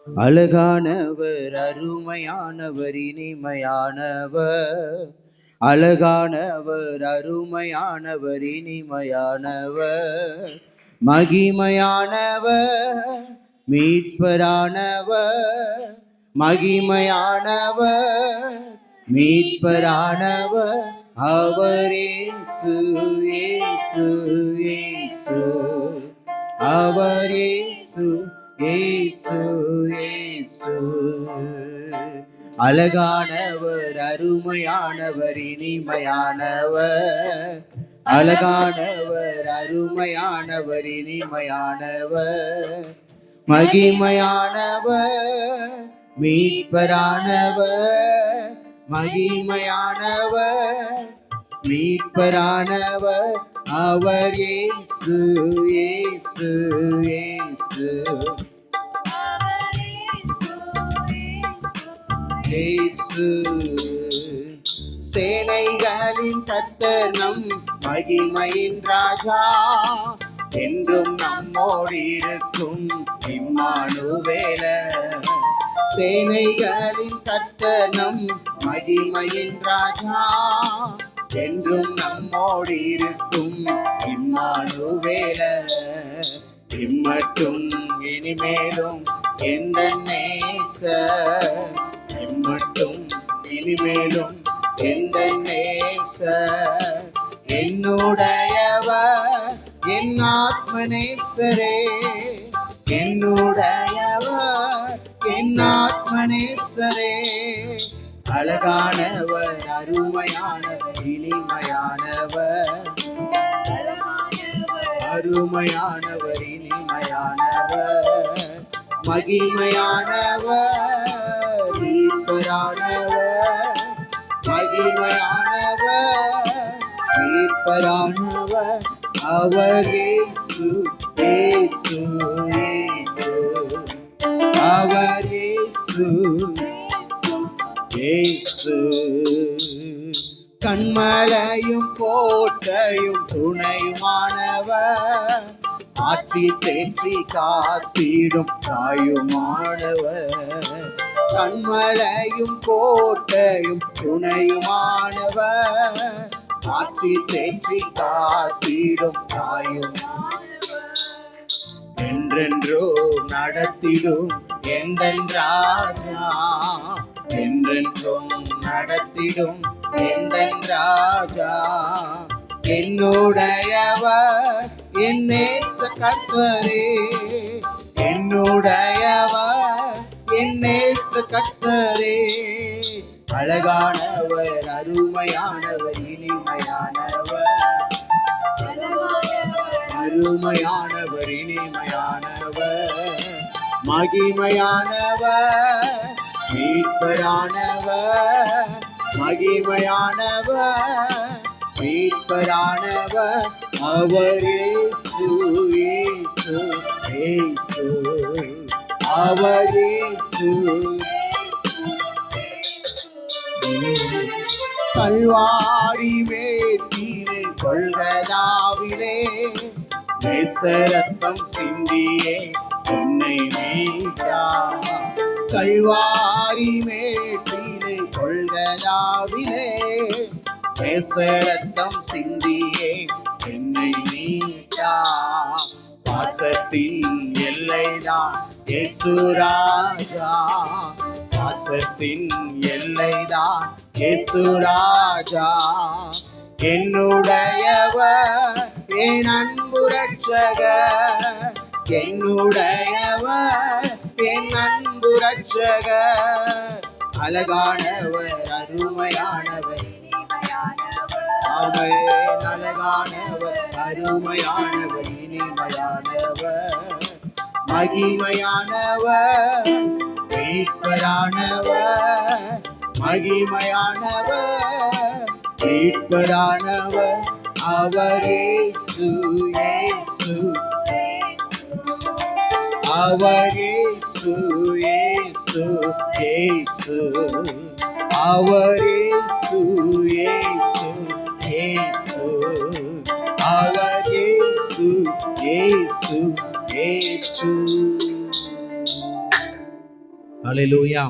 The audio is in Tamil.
அழகானவர், அருமையானவர், இனிமையானவர். அழகானவர், அருமையானவர், இனிமையானவர். மகிமையானவர், மீட்பரானவர். மகிமையானவர், மீட்பரானவர். அவர் இயேசு, இயேசு, இயேசு. அவர் இயேசு, இயேசு, இயேசு. அழகானவர், அருமையானவர், இனிமையானவர். அழகானவர், அருமையானவர், இனிமையானவர். மகிமையானவர், மீட்பரானவர். மகிமையானவர், மீட்பரானவர். அவர் இயேசு, இயேசு, இயேசு. இயேசு சேனைகளின் கர்த்தர், நம் மகிமையின் ராஜா. என்றும் நம்மோடு இருக்கும் இம்மானுவேலர். சேனைகளின் கர்த்தர், நம் மகிமையின் ராஜா. என்றும் நம்மோடு இருக்கும் இம்மானுவேலர். இம்மட்டும் இனிமேலும் எந்த நேசர். இம்மட்டும் இனிமேலும் எந்த நேசர். என்னுடையவர், என் ஆத்மநேசரே. என்னுடையவர், என் ஆத்மநேசரே. அழகானவர், அருமையானவர், இனிமையானவர். அருமையானவர், இனிமையானவர். மகிமையானவர், மீட்பரானவர். மகிமையானவர், மீட்பரானவர். அவர் இயேசு, இயேசு, இயேசு. அவர் இயேசு, இயேசு. கண்மலையும் கோட்டையும் துணையுமானவர். ஆட்சி தேற்றி காத்திடும் தாயுமானவர். கண்மலையும் கோட்டையும் துணையுமானவர். ஆட்சி தேற்றி காத்திடும் தாயுமானவர். என்றென்றும் நடத்திடும் எந்தன் ராஜா. என்றென்றும் நடத்திடும் எந்தன் ராஜா. என்னுடையவர், என் நேச கர்த்தரே. என்னுடையவர், என் நேச கர்த்தரே. அழகானவர், அருமையானவர், இனிமையானவர். அருமையானவர், இனிமையானவர். மகிமையானவர், மீட்பரானவர். மகிமையானவர், மீட்பரானவர். அவர் இயேசு, இயேசு, இயேசு. அவர் இயேசு. கல்வாரி மேட்டிலே கொள்கதாவிலே நேசரத்தம் சிந்தியே என்னை மீட்டார். கல்வாரி மேட்டிலே கொள்கதாவிலே நேசரத்தம் சிந்தியே என்னை மீட்டார். பாசத்தின் எல்லைதான் இயேசு ராஜா. பாசத்தின் எல்லைதான் இயேசு ராஜா. என்னுடையவர், என் அன்பு ரட்சகர். என்னுடையவர், என் அன்பு ரட்சகர். அழகானவர், அருமையானவர், ஆமென். அழகானவர், அருமையானவர், இனிமையானவர். மகிமையானவர், மீட்பரானவர். மகிமையானவர், மீட்பரானவர். அவர் இயேசு, இயேசு. அவர் இயேசு, இயேசு, இயேசு. அவர் இயேசு, இயேசு, இயேசு. அவர் இயேசு, இயேசு, இயேசு. ஹல்லேலூயா.